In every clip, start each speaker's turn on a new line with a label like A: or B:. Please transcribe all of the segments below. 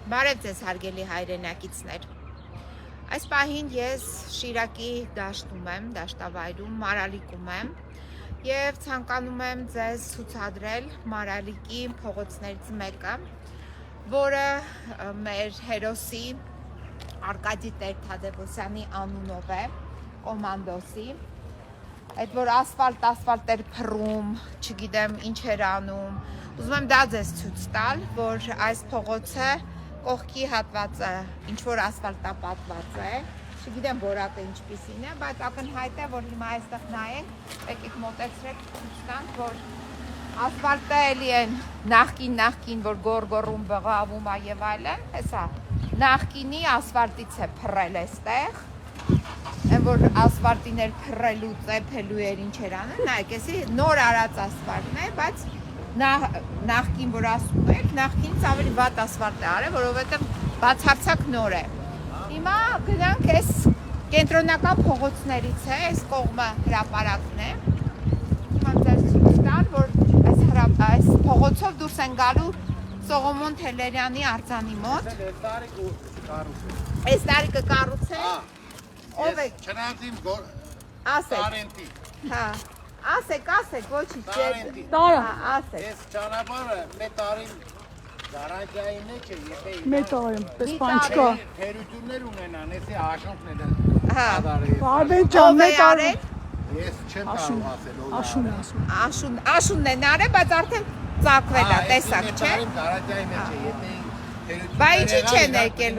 A: Բարև ձեզ հարգելի հայրենակիցներ։ Այս պահին ես Շիրակի դաշտում եմ, դաշտավայրում, Մարալիկում եմ և ցանկանում եմ ձեզ ցուցադրել Մարալիկի փողոցներից մեկը, որը մեր հերոսի Արկադի Տեր-Թադևոսյանի անունով է, կոմանդոսի, այդ որ ասֆալտ էր փռում, չգիտեմ ինչ էր անում, ուզում եմ դա ձեզ ցույց տալ, որ այս փողոցը կողքի հատվածը ինչ-որ ասֆալտապատված է, չգիտեմ որակը ինչպիսին է, բայց ակնհայտ է, որ հիմա այստեղ նայենք, եկեք մոտեցրեք ցույց տանք, որ ասֆալտը էլի են նախկին, որ գոռգոռում բղավում է եւ այլն, հեսա նախկինի ասֆալտից է փռել այստեղ, այն որ ասֆալտին էր փռելու, ծեփելու էր ինչեր անել, նայեք, էսի նոր արած ասֆալտն է, բայց նախքին որ ասում եք, նախքինից ավելի վատ ասֆալտ է արել, որովհետև բացարձակ նոր է։ Հիմա գնանք այս կենտրոնական փողոցներից է, այս կողմը հրապարակն է։ Հիմա ձեզ ցույց տալ, որ այս փողոցով դուրս են գալու Սողոմոն Թելերյանի արձանի մոտ։ Այս տարիքը կառուցել։ Ով է։
B: Չնայած իմ
A: ասեք։ Հա։ Ասեք, ոչինչ
B: Տարենտի։
A: ասեք։
B: Ես ճանապարհը մեկ տարին գարանտիայի մեջ է, եթե
C: մեկ տարին, պես բան չկա։
B: թերություններ ունենան, էսի աշունքն է
A: Հա։
C: Բարբեր ջան, մեկ տարին։
B: Ես չեմ կարող ասել ով։
C: Աշուն է ասում։
A: Աշունն են արել, բայց արդեն ծակվել է, տեսակ, չէ։
B: Գարանտիայի մեջ է, եթե
A: Բա ինչի չեն եկել,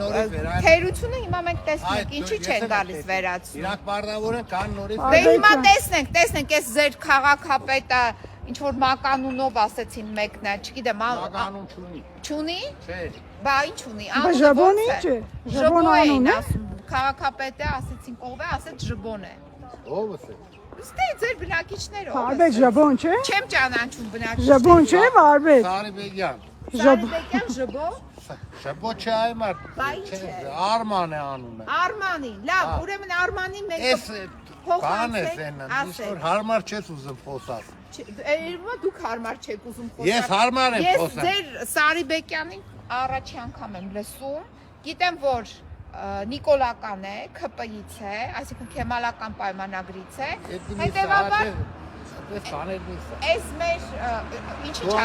A: թերությունը հիմա մենք տեսնենք, ինչի չեն գալիս վերացում։
B: Իրանք պարտավոր են կան նորից։
A: Դե հիմա տեսնենք, այս ձեր քաղաքապետը ինչ որ մականունով ասեցին մեկն է, չգիտեմ,
B: Մականուն չունի։
A: Չունի։
B: Չէ։
A: Բա ինչ ունի։
C: Ժբոն ինչ է։ Ժբոն անուն է։
A: Քաղաքապետը ասեցին ով է, ասեց Ժբոն է։
B: Ո՞վ է։
A: Ստե ձեր բնակիչները ով։
C: Բարբեր Ժբոն չէ։
A: Չեմ ճանաչում բնակիչները։
C: Ժբոն չէ, Բարբեր։
B: Սարիբեկյան։
A: Սարիբեկյան Ժբո։
B: Շփո չէ այմար։
A: Բա ինչ է։
B: Արման է անունը։
A: Արմանի, լավ, ուրեմն Արմանի մենք
B: Էս բան է զենը, ինչ-որ հարմար չես ուզում խոսալ։
A: Երևում դուք հարմար չեք ուզում խոսալ։
B: Ես հարմար եմ խոսալ։
A: Ես ձեր Սարիբեկյանին առաջի անգամ եմ լսում, գիտեմ որ Նիկոլական է, ՔՊ-ից է, այսինքն Քեմալական պայմանագրից է, հետևաբար
B: Այս բաներն իսկ։
A: Այս մեր ինչի՞ չա։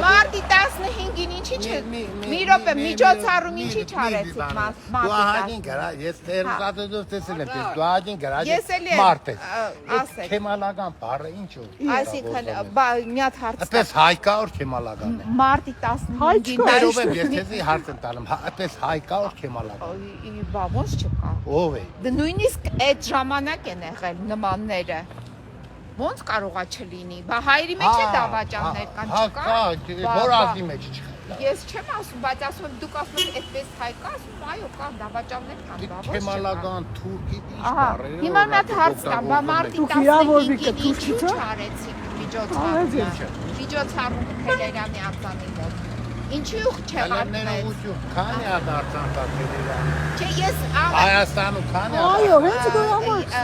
A: Մարտի 15-ին ինչի՞ չէ։ Մի րոպե միջոցառում ինչի՞ չարեցիք մարտի 10։
B: Դու ահագին գրա, ես տերուսատով տեսել եմ, դու ահագին գրա։
A: Ես էլի
B: մարդ է։
A: ասեք։
B: Քեմալական բառը ինչ ու։
A: Այսինքն մի հատ հարց։
B: Այդպես հայկա որ քեմալական է։
A: Մարտի 15-ին
B: Ներով եմ ես քեզի հարց եմ տալում, այդպես հայկա որ քեմալական։
A: Բա ոնց չկա։
B: Ով է։
A: Դե նույնիսկ այդ ժամանակ են եղել նմանները։ Ոնց կարողա չլինի։ Բա հայերի մեջ է դավաճաններ կան, չկա։
B: Հա, որ ազգի մեջ չկա։
A: Ես չեմ ասում, բայց ասում եմ դուք ասում եք այդպես հայկա, ասում այո, կան դավաճաններ կան, բա ոնց չկա։
B: Քեմալական թուրքի ինչ
A: Ահա,
B: բառերը։
A: հիմա մի հատ հարց տամ, բա մարտի 15-ին ինչու չարեցիք միջոցառում Թելերյանի արձանի մոտ։ Ինչու չեղարկվեց։
B: Քանի հատ արձանագրել։
A: Չէ, ես
B: Հայաստանում քանի հատ։
C: Այո, հենց գոյամորս։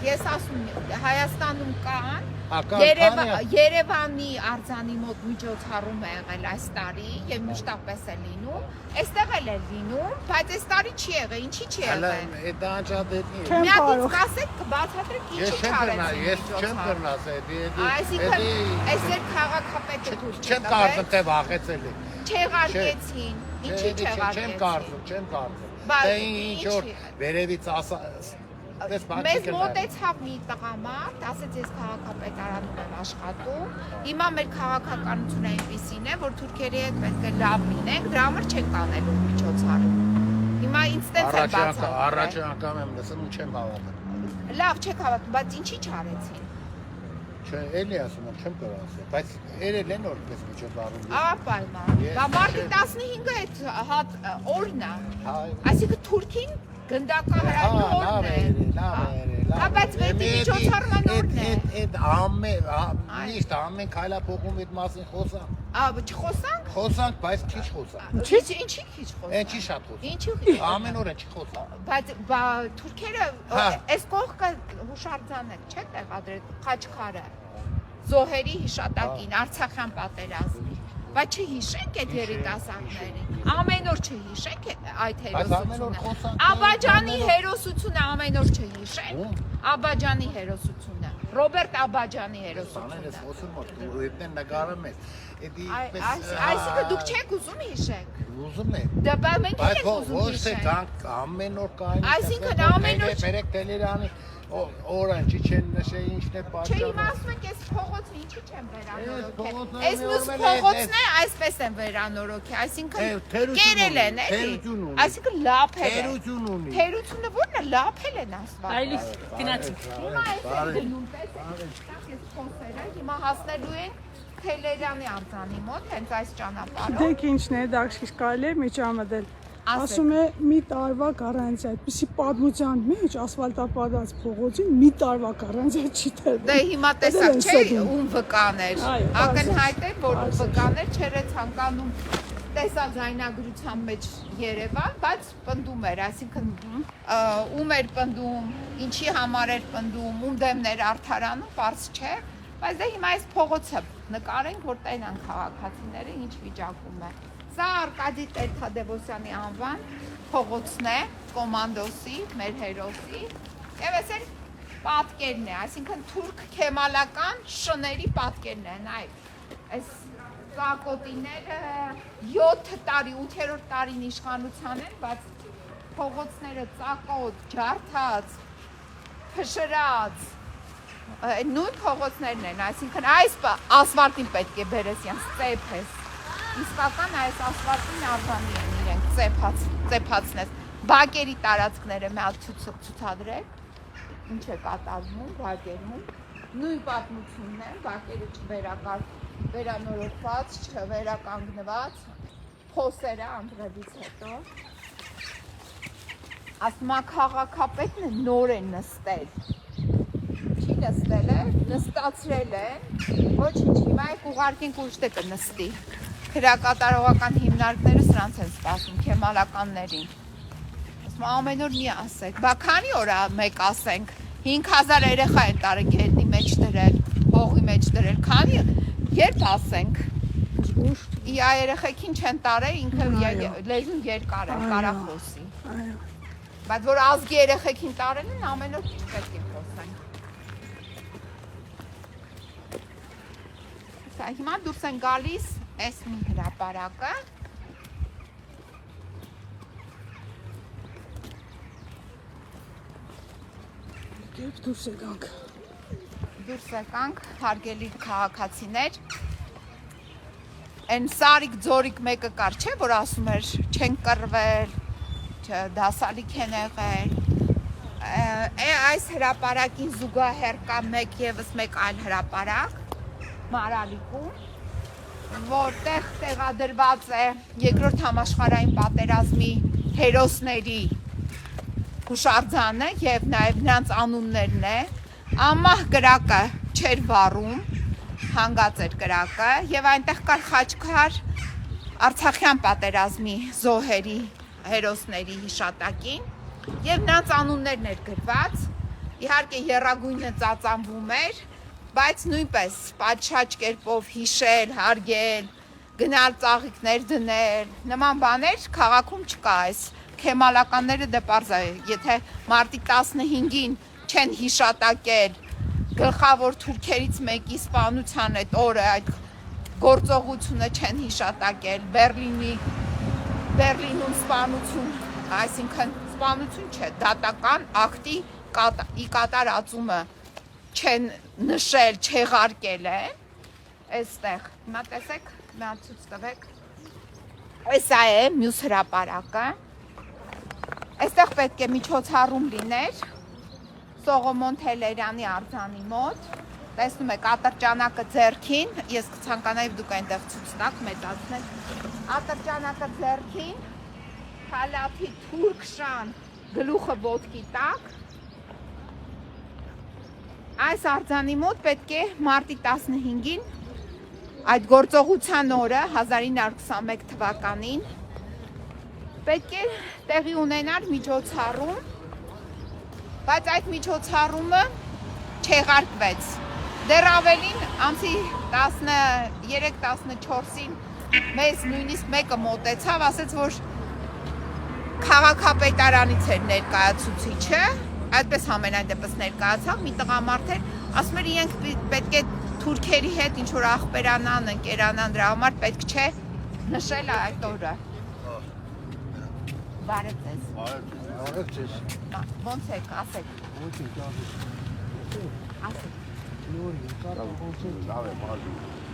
A: Ես ասում Հայաստանում կան
B: Երևան
A: Երևանի արձանի մոտ միջոցառում է եղել այս տարի եւ մշտապես է լինում։ Այստեղ էլ է լինում, բայց այս տարի չի եղել, ինչի՞ չի եղել։
B: Այդ անջատետնի։
A: Մի հատ կասեք կբացատրեք ինչի՞ չարեցին։
B: Ես չեմ կրնաս այդ։
A: Այսինքն այս ձեր քաղաքապետը դուք
B: չեմ կարծում թե վախեցել է։
A: Չեղարկեցին։ Ինչի՞ չեղարկեցին։
B: Չեմ կարծում։ Դե ինչ որ վերևից ասա
A: Մեզ մոտեցավ մի տղամարդ, ասեց ես քաղաքապետարանում եմ աշխատում, հիմա մեր քաղաքականությունը այնպիսին է, որ թուրքերի հետ պետք է լավ լինենք, դրա համար չենք անելու միջոցառում։ Հիմա ինձ տենց է բացատրել։
B: Առաջին անգամ եմ լսում ու չեմ հավատում։
A: Լավ, չեք հավատում, բայց ինչի՞ չարեցին։
B: Չէ, էլի ասում եմ, չեմ կարող ասել, բայց երել են որպես միջոցառում։
A: Ապայման։ Բա մարտի 15-ը այդ հատ օրն է։ Այսինքն Թուրքին գնդակահարանի օրն է։ Լավ, բայց վետի միջոցառումը նորն է։
B: Այդ միշտ ամեն քայլա փոխում այդ մասին խոսանք։
A: Չխոսանք։
B: Խոսանք, բայց քիչ խոսանք։
A: Ինչի քիչ խոսանք։
B: Ինչի շատ խոսանք։
A: Ինչի։
B: Ամեն օր չի խոսանք։
A: Բայց թուրքերը այս կողքը հուշարձան են, չէ՞ տեղադրել Խաչքարը։ Զոհերի հիշատակին, Արցախյան պատերազմի։ բայց չհիշենք այդ երիտասարդներին։ Ամեն օր չհիշենք այդ հերոսությունը։ Աբաջանի հերոսությունը ամեն օր չհիշենք։ Աբաջանի հերոսությունը։ Ռոբերտ Աբաջանի հերոսությունը։ Այսինքն դուք չեք ուզում հիշեք։
B: Ուզում է։
A: Դա բա մենք
B: Բայց
A: ենք ուզում
B: ոչ թե
A: հիշենք։
B: դրանք ամեն օր կային։
A: Այսինքն ամեն օր
B: Բերեք Տելերանի օրանջի չեն նշել ինչն է
A: Չէ,
B: պատճառը։
A: հիմա ասում ենք այս փողոցը ինչի չեն վերանորոգել։
B: փողոցները
A: Այս մյուս փողոցն է այսպես են վերանորոգել, այսինքն կերել են, էլի։ Այսինքն լափել են։
B: Թերություն ունի։
A: Թերությունը ո՞րն է, լափել են ասված։
D: Այլի գնացի։
A: Հիմա այս է գնում, տեսեք, այս փոսերը հիմա հասնելու են Թելերյանի արձանի մոտ, հենց այս ճանապարհով։
C: Գիտեք ինչն է, դա կարելի է միջամտել։ Ասում է մի տարվա կարանտիա, այդպիսի պատմության մեջ ասֆալտապատած փողոցին մի տարվա կարանտիա չի տրվել։
A: Դե հիմա տեսակ չէ ում վկաներ։
C: Այո,
A: Ակնհայտ է, որ վկաներ չէր է ցանկանում տեսա ձայնագրության մեջ Երևան, բայց պնդում էր, այսինքն ում էր պնդում, ինչի համար էր պնդում, ում դեմն էր արդարանում, պարզ չէ, բայց դե հիմա այս փողոցը նկարենք, որ տենան քաղաքացիները ինչ վիճակում է։ Սա Արկադի Տեր-Թադևոսյանի անվան փողոցն է, կոմանդոսի, մեր հերոսի, եւ այս էլ պատկերն է, այսինքն թուրք քեմալական շների պատկերն են, այս ծակոտիները 7 տարի, 8-րդ տարին իշխանության են, բայց փողոցները ծակոտ, ջարդած, փշրած, նույն փողոցներն են, այսինքն այս ասֆալտին պետք է բերես յանց ծեփես, իսկական այս ասֆալտին արձանի են իրենք ծեփացնես, բակերի տարածքները մի հատ ցուցադրել, ինչ է կատարվում բակերում, նույն պատմությունն է, բակերը վերանորոգված, չվերականգնված, փոսերը անդրադից հետո, ասում է քաղաքապետն նոր է նստել, չի նստել է, նստացրել է, ոչինչ, հիմա եք ուղարկենք ուժտե կնստի, քրեակատարողական հիմնարկները սրանց են սպասում, քեմալականներին, ասում ամեն օր մի ասեք, բա քանի օր մեկ ասենք, 5000 երեխա են տարել գետնի մեջ դրել, հողի մեջ դրել, քանի երբ ասենք, իա երեխեքին չեն տարել, ինքը լեզուն երկար է, կարա խոսի, բայց որ ազգի երեխեքին տարել են, ամեն օր պետք է խոսենք։ Հիմա դուրս են գալիս այս մի հրապարակը,
C: դուրս եկանք։
A: Դուրս եկանք, հարգելի քաղաքացիներ, այն Սարիկ ձորիկ մեկը կար չէ, որ ասում էր չեն կռվել, դասալիք են եղել, այս հրապարակին զուգահեռ կա եւս մեկ այլ հրապարակ, Մարալիկում, որտեղ տեղադրված է երկրորդ համաշխարհային պատերազմի հերոսների հուշարձանը եւ նաեւ նրանց անուններն է, ամահ կրակը չէր վառում, հանգած էր կրակը եւ այնտեղ կար խաչքար Արցախյան պատերազմի զոհերի հերոսների հիշատակին եւ նրանց անուններն էր գրված, իհարկե եռագույնը ծածանվում էր, բայց նույնպես պատշաճ կերպով հիշել, հարգել, գնալ ծաղիկներ դնել, նման բաներ քաղաքում չկա այս քեմալականները դե պարզ է, եթե մարտի 15-ին չեն հիշատակել գլխավոր թուրքերից մեկի սպանության այդ օրը, այդ գործողությունը չեն հիշատակել, Բերլինում սպանություն, այսինքն սպանություն չէ, դատական ակտի ի կատարածումը չեն նշել, չեղարկել է, այստեղ, հիմա տեսեք, մի հատ ցույց տվեք, այսա է մյուս հրապարակը, այստեղ պետք է միջոցառում լիներ, Սողոմոն Թելերյանի արձանի մոտ, տեսնում եք ատրճանակը ձեռքին, ես կցանկանայի դուք այնտեղ ցույց տաք, մեծացնեք, ատրճանակը ձեռքին, քալաթի թուրք շան գլուխը ոտքի տակ, այս արձանի մոտ պետք է մարտի 15-ին, այդ գործողության օրը, 1921 թվականին, պետք է տեղի ունենար միջոցառում, բայց այդ միջոցառումը չեղարկվեց։ Դեռ ավելին ամսի 13-14-ին մեզ նույնիսկ մեկը մոտեցավ, ասեց, որ քաղաքապետարանից էր ներկայացուցիչը, այդպես ամենայն դեպս ներկայացավ, մի տղամարդ էր, ասում էր իրենք պետք է թուրքերի հետ ինչ որ աղբերանան, ընկերանան, դրա համար պետք չէ նշել այդ օրը։ Բարև ձեզ։
B: Բարև ձեզ։
A: Ոնց եք, ասեք։
B: Ոչինչ,
A: Ասեք։
B: նորից կարող ոնց է լավ է մազի։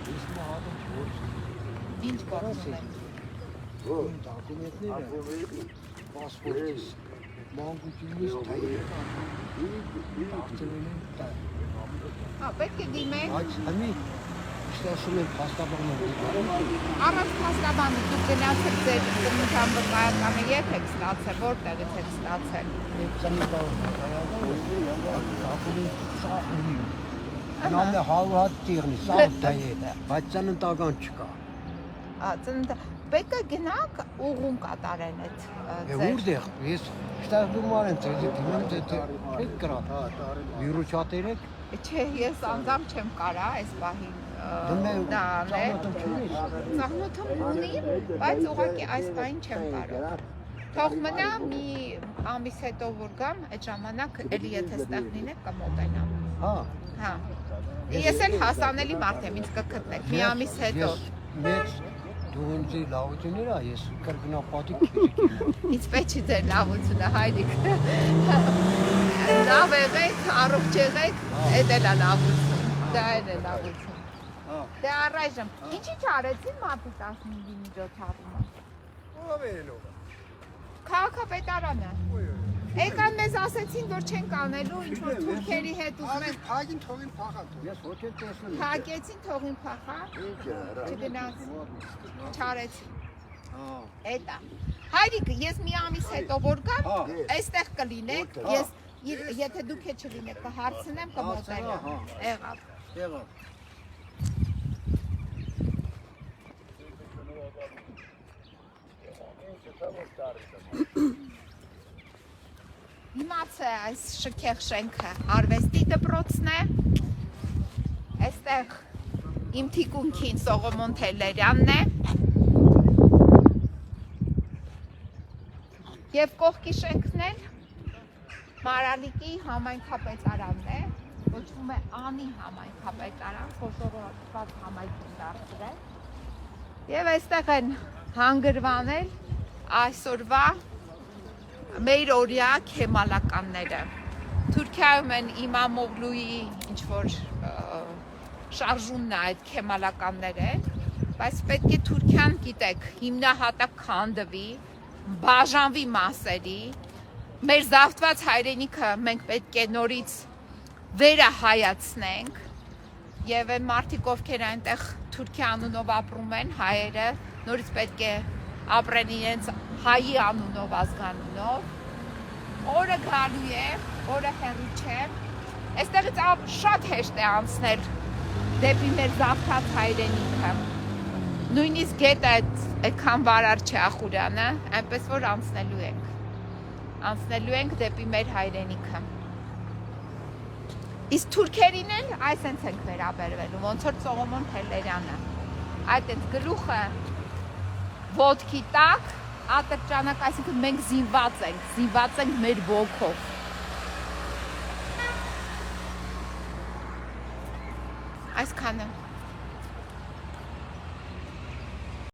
B: Ես մահատում որ
A: Ինչ գործում եք։
B: դոկումենտները պասպորտից մանկությունից
A: Հա, պետք է դիմենք։
B: Այդ համի ստացում են փաստաբաններ։
A: Առանց փաստաբանի դուք գնացեք ձեր կոմիտան վկայականը երբ եք ստացել, որտեղից եք ստացել։
D: Նամը 100 հատ տիղնի, սաղ դա է, բայց ծննդական չկա։
A: Պետք է գնաք ուղում կատարեն այդ ձեր։
D: Որտեղ ես շտարդումար եմ ձեզ դիմեմ ձեզ եք կրա։ Վիրուչատերեք։
A: Չէ, ես անձամբ չեմ կարա այս պահին դա անել։ Ծաղմոթում ունի, բայց ուղղակի այս պահին չեմ կարող։ Թող մնա մի ամիս հետո որ գամ, այդ ժամանակ էլի եթե ստեղ լինեք կմոտենամ։
D: Հա։
A: Հա։ Ես էլ հասանելի մարդ եմ, ինձ կգտնեք մի ամիս հետո։
D: Մեծ դունձի լավությունները ես կրկնապատիկ քիչ։
A: Ինձ պետք չի ձեր լավությունը, հայրիկ։ Լավ եղեք, առողջ եղեք, էդ էլ է լավություն։ Դա էլ է լավություն։ Դե առայժմ, ինչի՞ չարեցին մարտի 15-ի միջոցառումը։
B: Ո՞վ է ելով։
A: Քաղաքապետարանը։ Եկան մեզ ասեցին, որ չենք անելու, ինչ որ թուրքերի հետ ուզում են
B: Փագին թողին փախան։
D: Ես ոչ եմ տեսնում։
A: փակեցին, թողին փախա, չգնաց, չարեցին։ Էտա։ Հայրիկ, ես մի ամիս հետո որ գամ, այստեղ կլինեք, ես եթե դուք է չլինեք, կհարցնեմ, կմոտենամ։ Եղավ։
D: Եղավ։
A: Հիմաց է այս շքեղ շենքը արվեստի դպրոցն է, այստեղ իմ թիկունքին Սողոմոն Թելերյանն է և կողքի շենքն էլ Մարալիկի համայնքապետարանն է, կոչվում է Անի համայնքապետարան, խոշորված համայնքին դարձրել և այստեղ են հանգրվանել այսօրվա մեր օրյա քեմալականները։ Թուրքիայում են Իմամօղլուի ինչ-որ շարժումն է այդ քեմալականները, բայց պետք է Թուրքիան գիտեք, հիմնահատակ քանդվի, բաժանվի մասերի, մեր զավթված հայրենիքը մենք պետք է նորից վերահայացնենք և այն մարդիկ, ովքեր այնտեղ Թուրքիա անունով ապրում են, հայերը, նորից պետք է ապրեն իրենց հայի անունով, ազգանունով, օրը գալու է, օրը հեռու չէ, այստեղից շատ հեշտ է անցնել դեպի մեր զավթած հայրենիքը, նույնիսկ գետը այդքան վարար չէ Ախուրյանը, այնպես որ անցնելու ենք դեպի մեր հայրենիքը։ Իսկ թուրքերին էլ այսենց ենք վերաբերվելու, ոնց որ Սողոմոն Թելերյանը, այդենց գլուխը ոտքի տակ, ատրճանակ, այսինքն մենք զինված ենք մեր ոգով։ Այսքանը։